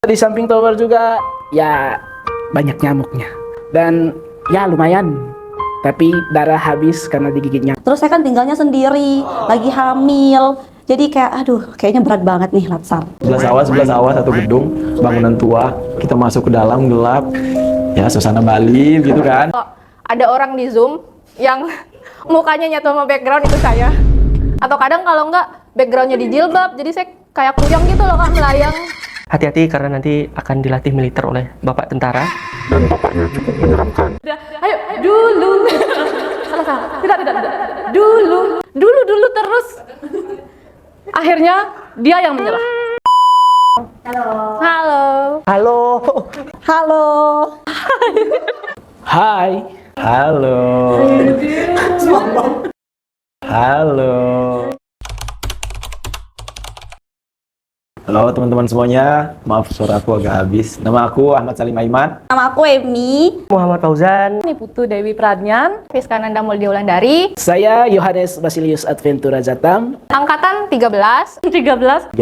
Di samping tower juga ya banyak nyamuknya. Dan ya lumayan, tapi darah habis karena digigitnya. Terus saya kan tinggalnya sendiri, lagi hamil. Jadi kayak aduh, kayaknya berat banget nih Latsar. Sebelah sawah satu gedung, bangunan tua. Kita masuk ke dalam gelap. Ya suasana Bali gitu kan. Ada orang di Zoom yang mukanya nyatu sama background itu saya. Atau kadang kalau enggak backgroundnya di jilbab, jadi saya kayak kuyang gitu loh Kak, melayang. Hati-hati karena nanti akan dilatih militer oleh bapak tentara. Dan bapaknya cukup menyeramkan. Ayo, dulu. Salah. Tidak. Dulu terus. Akhirnya dia yang menyerah. Halo. Hai. Halo. Halo teman-teman semuanya, maaf suara aku agak habis. Nama aku Ahmad Salim Aiman. Nama aku Emi. Muhammad Fauzan. Ini Putu Dewi Pradnyan, Rizka Nanda Muldia Wulandari, Saya Yohanes Basilius Adventura Zatam, angkatan 13. 13.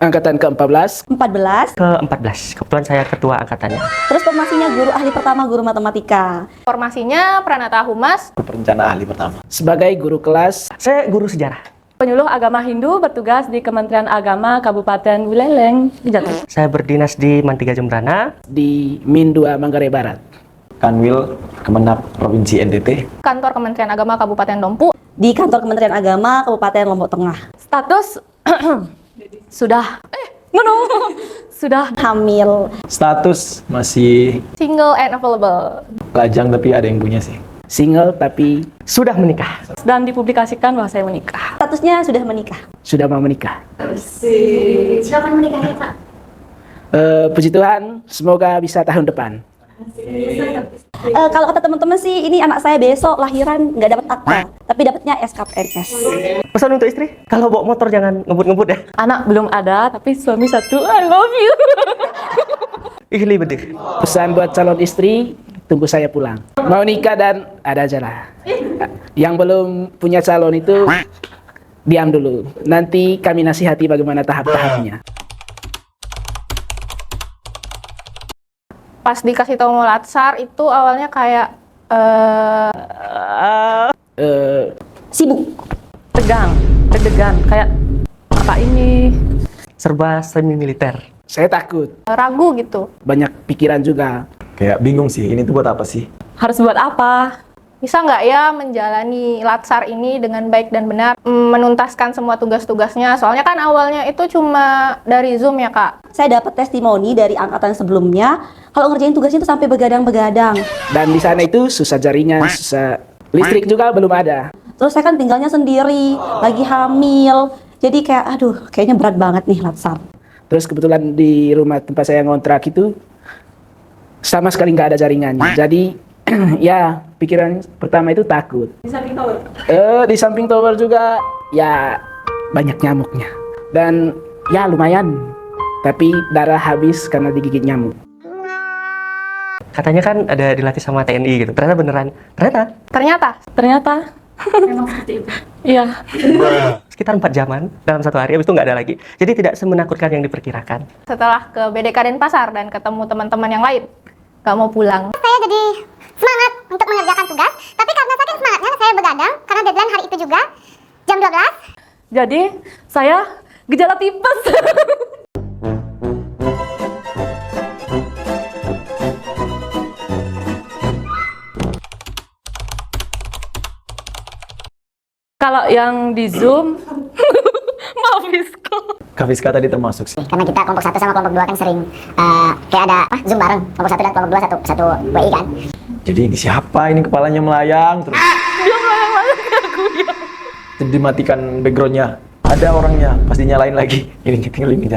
angkatan ke-14. 14. Ke-14. Kebetulan saya ketua angkatannya. Terus formasinya guru ahli pertama guru matematika. Formasinya Pranata Humas, Perencana ahli pertama. Sebagai guru kelas, Saya guru sejarah. penyuluh agama Hindu bertugas di Kementerian Agama Kabupaten Buleleng, Jateng. Saya berdinas di Mantiga Jembrana. di Min 2 Manggarai Barat. Kanwil Kemenak Provinsi NTT. Kantor Kementerian Agama Kabupaten Dompu. Di kantor Kementerian Agama Kabupaten Lombok Tengah. Status sudah sudah Hamil. Status masih single and available lajang tapi ada yang punya sih. Single tapi Sudah menikah. dan dipublikasikan bahwa saya menikah. Statusnya sudah menikah. sudah mau menikah. Kapan menikahnya, Pak? Puji Tuhan, semoga bisa tahun depan. Kalau kata teman-teman sih, ini anak saya besok lahiran nggak dapat akta, tapi dapatnya SKPNS. Pesan untuk istri, kalau bawa motor jangan ngebut-ngebut ya. Anak belum ada, tapi suami satu. I love you. Ihli bedih. Pesan buat calon istri, tunggu saya pulang. Mau nikah dan ada aja lah. Yang belum punya calon itu, diam dulu. Nanti kami nasihati bagaimana tahap-tahapnya. Pas dikasih tahu mau Latsar itu awalnya kayak Sibuk. tegang, deg-degan, kayak apa ini, Serba semi militer. Saya takut, ragu gitu. banyak pikiran juga. Kayak bingung sih, ini tuh buat apa sih? Harus buat apa? Bisa nggak ya menjalani Latsar ini dengan baik dan benar, menuntaskan semua tugas-tugasnya? Soalnya kan awalnya itu cuma dari Zoom ya Kak. Saya dapat testimoni dari angkatan sebelumnya, kalau ngerjain tugasnya itu sampai begadang-begadang. Dan di sana itu susah jaringan, susah listrik juga belum ada. Terus saya kan tinggalnya sendiri, lagi hamil. Jadi kayak aduh, kayaknya berat banget nih Latsar. Terus kebetulan di rumah tempat saya ngontrak itu sama sekali nggak ada jaringannya. Jadi ya pikiran pertama itu takut. Di samping tower? Di samping tower juga ya banyak nyamuknya. Dan ya lumayan, tapi darah habis karena digigit nyamuk. Katanya kan ada dilatih sama TNI gitu. Ternyata beneran. Ternyata memang seperti itu. Iya. Sekitar 4 jaman dalam satu hari, habis itu nggak ada lagi. Jadi tidak semenakutkan yang diperkirakan. Setelah ke BDK Denpasar dan ketemu teman-teman yang lain, nggak mau pulang. Saya jadi semangat untuk mengerjakan tugas, tapi karena saking semangatnya saya begadang karena deadline hari itu juga jam 12. Jadi saya gejala tipes. Kalau yang di Zoom, maaf Fisko. Kak Fiska tadi termasuk sih. Karena kita kelompok 1 sama kelompok 2 kan sering kayak ada Zoom bareng. Kelompok 1 dan kelompok 2 satu WI kan. Jadi ini siapa? Ini kepalanya melayang terus. Dia melayang-layang kayak aku ya. Terus dimatikan backgroundnya. Ada orangnya, pasti nyalain lagi. Ini tinggal ini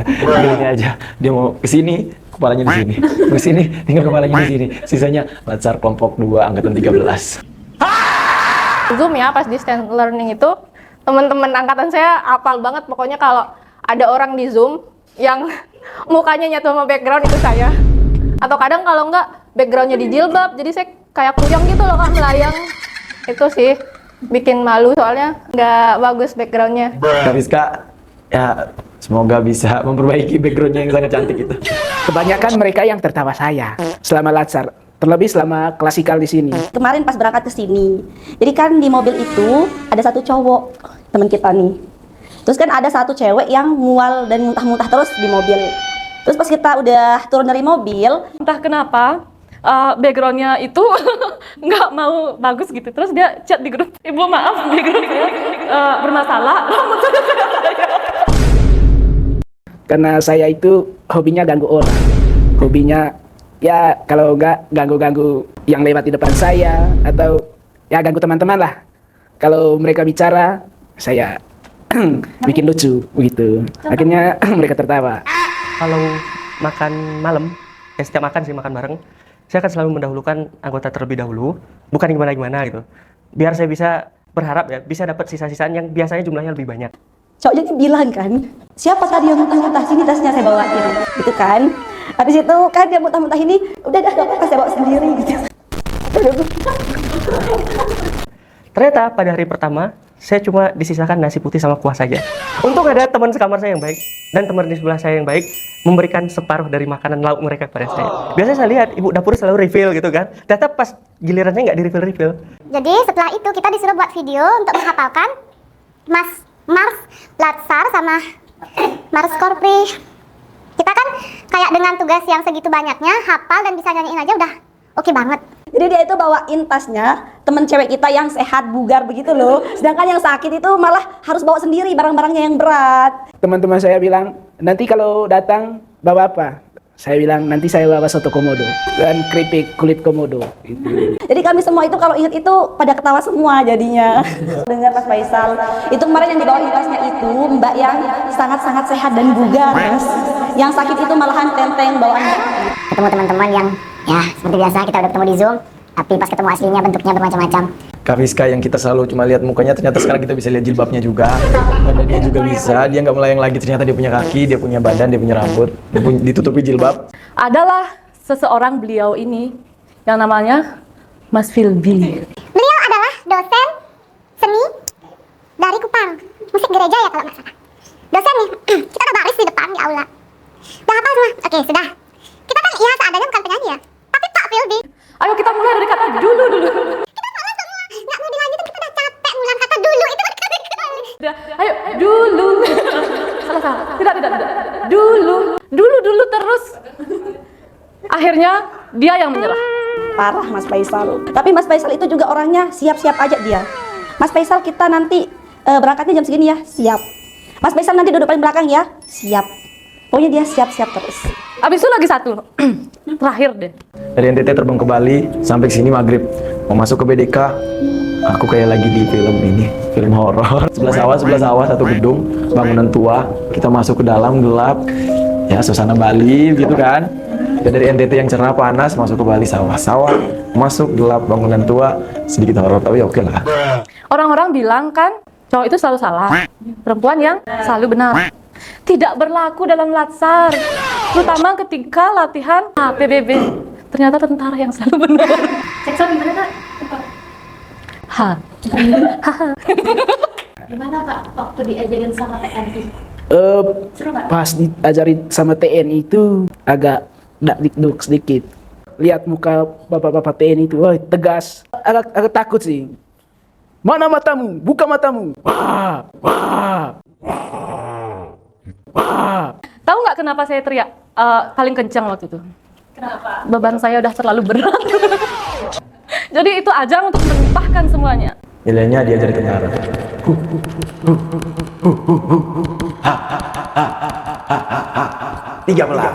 aja. Dia mau ke sini, kepalanya di sini. Ke sini, tinggal kepalanya di sini. Sisanya Latsar kelompok 2 angkatan 13. Zoom ya, pas distance learning itu teman-teman angkatan saya apal banget, pokoknya kalau ada orang di Zoom yang mukanya nyatu sama background itu saya. Atau kadang kalau enggak backgroundnya di jilbab, jadi saya kayak kuyang gitu loh Kak, melayang. Itu sih bikin malu soalnya nggak bagus backgroundnya. Kak Fiska, ya semoga bisa memperbaiki backgroundnya yang sangat cantik itu. Kebanyakan mereka yang tertawa saya selama latsar, terlebih selama klasikal di sini. Kemarin pas berangkat ke sini, jadi kan di mobil itu ada satu cowok teman kita nih. Terus kan ada satu cewek yang mual dan muntah-muntah terus di mobil. Terus pas kita udah turun dari mobil, Entah kenapa backgroundnya itu nggak mau bagus gitu. Terus dia chat di grup, ibu maaf backgroundnya bermasalah. Karena saya itu hobinya ganggu orang. Hobinya ya kalau nggak ganggu-ganggu yang lewat di depan saya atau ya ganggu teman-teman lah. Kalau mereka bicara, saya bikin lucu begitu. Akhirnya mereka tertawa. Kalau makan malam, setiap makan sih makan bareng, saya akan selalu mendahulukan anggota terlebih dahulu, bukan gimana-gimana gitu. Biar saya bisa berharap ya, bisa dapat sisa-sisaan yang biasanya jumlahnya lebih banyak. cowoknya bilang kan, siapa tadi yang muntah-muntah, sini tasnya saya bawain, gitu kan. Habis itu kan dia muntah-muntah ini, udah dah gak apa-apa saya bawa sendiri gitu. Ternyata pada hari pertama, saya cuma disisakan nasi putih sama kuah saja. Untung ada teman sekamar saya yang baik, dan teman di sebelah saya yang baik, memberikan separuh dari makanan lauk mereka kepada saya. Biasanya saya lihat ibu dapur selalu refill gitu kan. Ternyata pas giliran saya nggak di-refill. Jadi setelah itu kita disuruh buat video untuk menghafalkan Mars Latsar sama Mars Korpri. Kita kan kayak dengan tugas yang segitu banyaknya, hafal dan bisa nyanyiin aja udah oke banget. Jadi dia itu bawain tasnya, temen cewek kita yang sehat, bugar begitu loh. Sedangkan yang sakit itu malah harus bawa sendiri barang-barangnya yang berat. Teman-teman saya bilang, nanti kalau datang bawa apa? Saya bilang, nanti saya bawa soto komodo dan keripik kulit komodo. Gitu. Jadi kami semua itu kalau ingat itu pada ketawa semua jadinya. Dengar Mas Faisal, itu kemarin yang dibawain tasnya itu mbak yang sangat-sangat sehat dan bugar, Mas. Yang sakit itu malahan tenteng bawaannya. Ketemu teman-teman yang ya seperti biasa kita udah ketemu di Zoom, tapi pas ketemu aslinya bentuknya bermacam-macam. Kak Rizka yang kita selalu cuma lihat mukanya, ternyata sekarang kita bisa lihat jilbabnya juga. Badannya juga bisa, dia nggak melayang lagi, ternyata dia punya kaki, dia punya badan, dia punya rambut, ditutupi jilbab. Adalah seseorang beliau ini yang namanya Mas Filbi. Beliau adalah dosen seni dari Kupang, musik gereja ya kalau nggak salah. Dosen nih, kita udah baris di depan di aula. Udah hafal semua? Oke, sudah. Kita kan iya seadanya bukan penyanyi ya, tapi Pak Filbi. Ayo kita mulai dari kata dulu. Kita salah semua, nggak mau dilanjutin, kita udah capek ngulang kata dulu itu berkali-kali. Ayo dulu. Salah. Tidak. Dulu terus. Akhirnya dia yang menyerah. Parah Mas Faisal. Tapi Mas Faisal itu juga orangnya siap-siap aja dia. Mas Faisal kita nanti berangkatnya jam segini ya, siap. Mas Faisal nanti duduk paling belakang ya, siap. Pokoknya dia siap-siap terus. Abis itu lagi satu. Terakhir deh. Dari NTT terbang ke Bali, sampai sini maghrib. Mau masuk ke BDK, aku kayak lagi di film ini, film horor. Sebelah sawah, satu gedung, bangunan tua. Kita masuk ke dalam, gelap. Ya, suasana Bali gitu kan. Ya, dari NTT yang cerah panas, masuk ke Bali sawah, masuk gelap, bangunan tua, sedikit horor, tapi oke lah. Orang-orang bilang kan, cowok itu selalu salah. Perempuan yang selalu benar. Tidak berlaku dalam latsar, terutama ketika latihan PBB. Ternyata tentara yang selalu benar. Seksual gimana Kak? Gimana Kak waktu diajarin sama TNI? Pas diajarin sama TNI itu agak dakdikduk sedikit. Lihat muka bapak-bapak TNI itu, wah tegas. Agak takut sih. Mana matamu? Buka matamu. Wah. Tahu nggak kenapa saya teriak paling kencang waktu itu? Kenapa? Beban saya udah terlalu berat. Jadi itu ajang untuk menumpahkan semuanya. Nilainya diajar tentara. Tiga belas.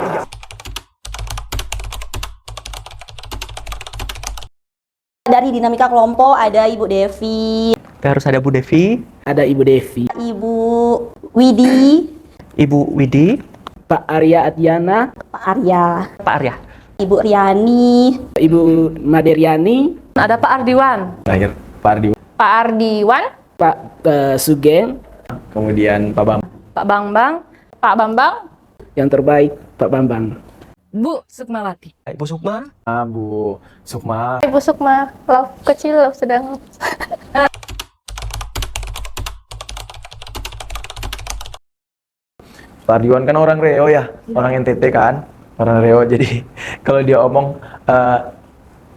Dari dinamika kelompok ada Ibu Devi, Harus ada Bu Devi, Ada Ibu Devi, Ibu Widi, Ibu Widi, Pak Arya Adiana, Pak Arya, Pak Arya. Ibu Riani, Ibu Maderiani, Ada Pak Ardiwan, Terakhir, Pak Ardi. Pak Ardiwan, Pak Sugeng, Kemudian Pak Bam. Pak Bambang, Pak Bambang, yang terbaik Pak Bambang. Bu Sukmawati. Ibu Sukma, Bu Sukma. Ibu Sukma, love kecil, love sedang. Pak Ardiwan kan orang Reo ya, orang NTT kan. Orang Reo, jadi kalau dia omong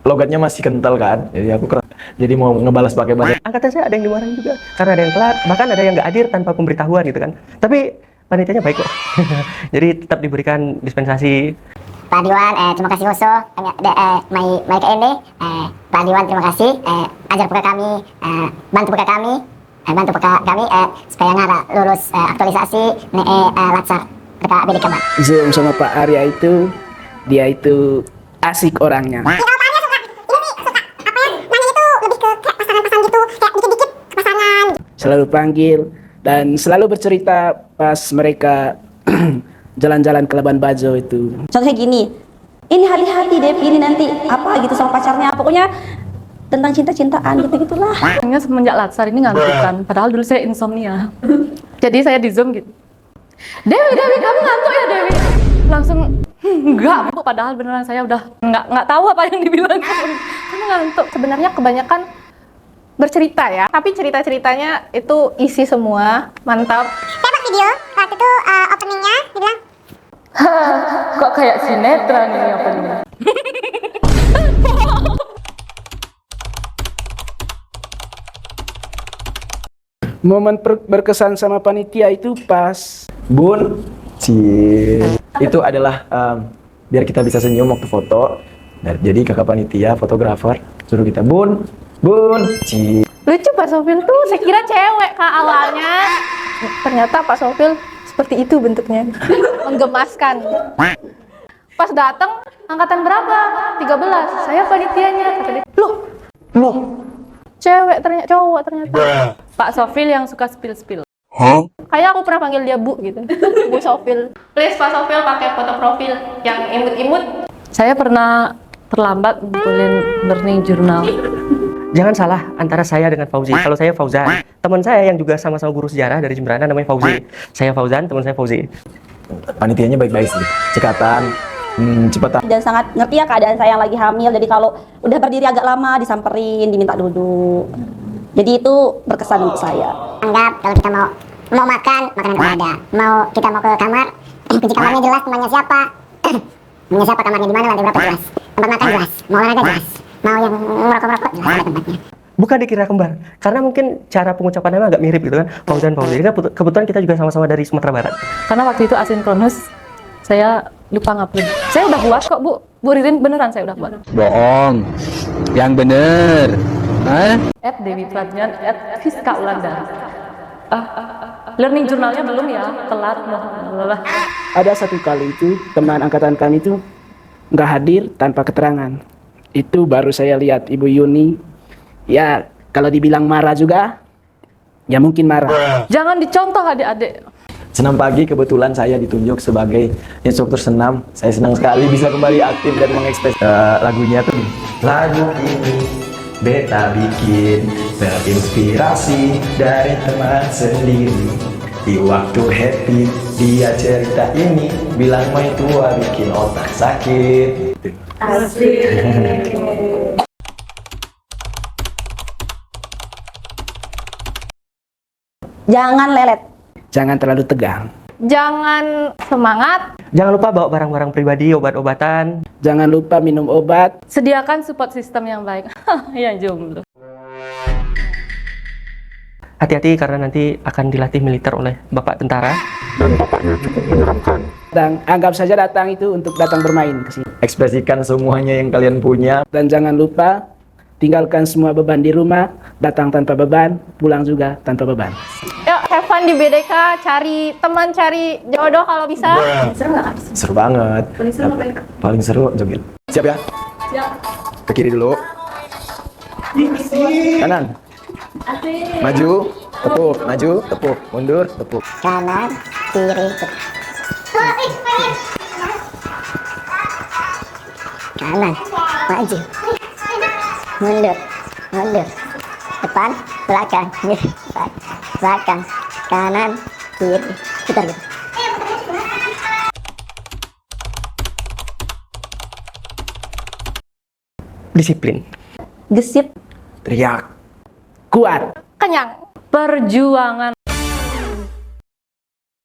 logatnya masih kental kan, jadi aku jadi mau ngebalas pakai bahasa. Angkatan saya ada yang dimarahin juga karena ada yang telat, bahkan ada yang nggak hadir tanpa pemberitahuan gitu kan. Tapi panitianya baik kok. Jadi tetap diberikan dispensasi. Pak Diwan, terima kasih Oso, mai ke ini, Pak Diwan terima kasih, ajar peka kami, bantu peka kami, supaya ngara lulus aktualisasi Latsar peka BDK Bang. Zoom sama Pak Arya itu, dia itu asik orangnya. Apa ya, nanya itu lebih ke kayak pasangan-pasangan gitu, kayak dikit-dikit pasangan. Selalu panggil dan selalu bercerita pas mereka jalan-jalan ke Labuan Bajo itu. Contohnya gini, ini hati-hati Dev, ini nanti apa gitu sama pacarnya, pokoknya tentang cinta-cintaan gitu-gitulah. Hanya semenjak Latsar ini ngantuk kan, padahal dulu saya insomnia. Jadi saya di Zoom gitu. Dewi, kamu ngantuk ya Dewi? Langsung, enggak Bu, padahal beneran saya udah nggak tahu apa yang dibilang. Karena ngantuk. Sebenarnya kebanyakan bercerita ya, tapi cerita-ceritanya itu isi semua, mantap. Dapat video, waktu itu openingnya, dia bilang, Kok kayak sinetron ini openingnya? Momen berkesan sama panitia itu pas Bun, itu adalah biar kita bisa senyum waktu foto. Jadi kakak panitia, fotografer, suruh kita Bun, Lucu Pak Sofil tuh, saya kira cewek Kak awalnya. Ternyata Pak Sofil seperti itu bentuknya. Menggemaskan. Pas datang, angkatan berapa? 13. Saya panitianya. Kata dia, loh, cewek ternyata, cowok ternyata. Pak Sofil yang suka spill. Kayak aku pernah panggil dia Bu gitu. Bu Sofil. Please Pak Sofil pakai foto profil yang imut-imut. Saya pernah terlambat ngumpulin learning journal. Jangan salah antara saya dengan Fauzi. Kalau saya Fauzan, teman saya yang juga sama-sama guru sejarah dari Jemberana namanya Fauzi. Saya Fauzan, teman saya Fauzi. Panitianya baik-baik sih, cekatan, cepet. Dan sangat ngerti ya keadaan saya yang lagi hamil, jadi kalau udah berdiri agak lama disamperin, diminta duduk. Jadi itu berkesan untuk saya. anggap kalau kita mau makan, makanan itu ada. Mau kita mau ke kamar, kunci kamarnya jelas, temannya siapa, temannya siapa, kamarnya di mana, lantai berapa jelas, tempat makan jelas, mau olahraga jelas, mau yang merokok jelas ada tempatnya. Bukan dikira kembar, karena mungkin cara pengucapannya agak mirip gitu kan, Fauzan. Jadi kan kebetulan kita juga sama-sama dari Sumatera Barat. Karena waktu itu asinkronus, saya lupa ngupload. Saya udah buat kok Bu Ririn, beneran saya udah buat. Bohong, yang bener. @Dewi Pradjan, @Fiska Ulandari. Learning jurnalnya belum ya, telat. ada satu kali itu teman angkatan kami itu nggak hadir tanpa keterangan. Itu baru saya lihat Ibu Yuni. Ya kalau dibilang marah juga, ya mungkin marah. Jangan dicontoh adik-adik. Senam pagi kebetulan saya ditunjuk sebagai instruktur senam. Saya senang sekali bisa kembali aktif dan mengekspres lagunya tuh. Lagu ini beta bikin terinspirasi dari teman sendiri. Di waktu happy dia cerita ini, bilang main tua bikin otak sakit. Asik. Jangan lelet. Jangan terlalu tegang. Jangan semangat. Jangan lupa bawa barang-barang pribadi, obat-obatan. Jangan lupa minum obat. Sediakan support system yang baik. Ya jomblo. Hati-hati karena nanti akan dilatih militer oleh bapak tentara. Dan bapaknya cukup menyeramkan. Dan anggap saja datang itu untuk datang bermain ke sini. Ekspresikan semuanya yang kalian punya. Dan jangan lupa tinggalkan semua beban di rumah, datang tanpa beban, pulang juga tanpa beban. Yuk, have fun di BDK, cari teman, cari jodoh kalau bisa. Seru banget. Paling seru joget. Siap ya? Siap. Ke kiri dulu. Kanan. Maju, tepuk, maju, tepuk, mundur, tepuk. Kanan, kiri, kanan, maju, mundur, depan, belakang, belakang, kanan, kiri, putar gitu. Disiplin. Gesit. Teriak. Kuat. Kenyang. Perjuangan.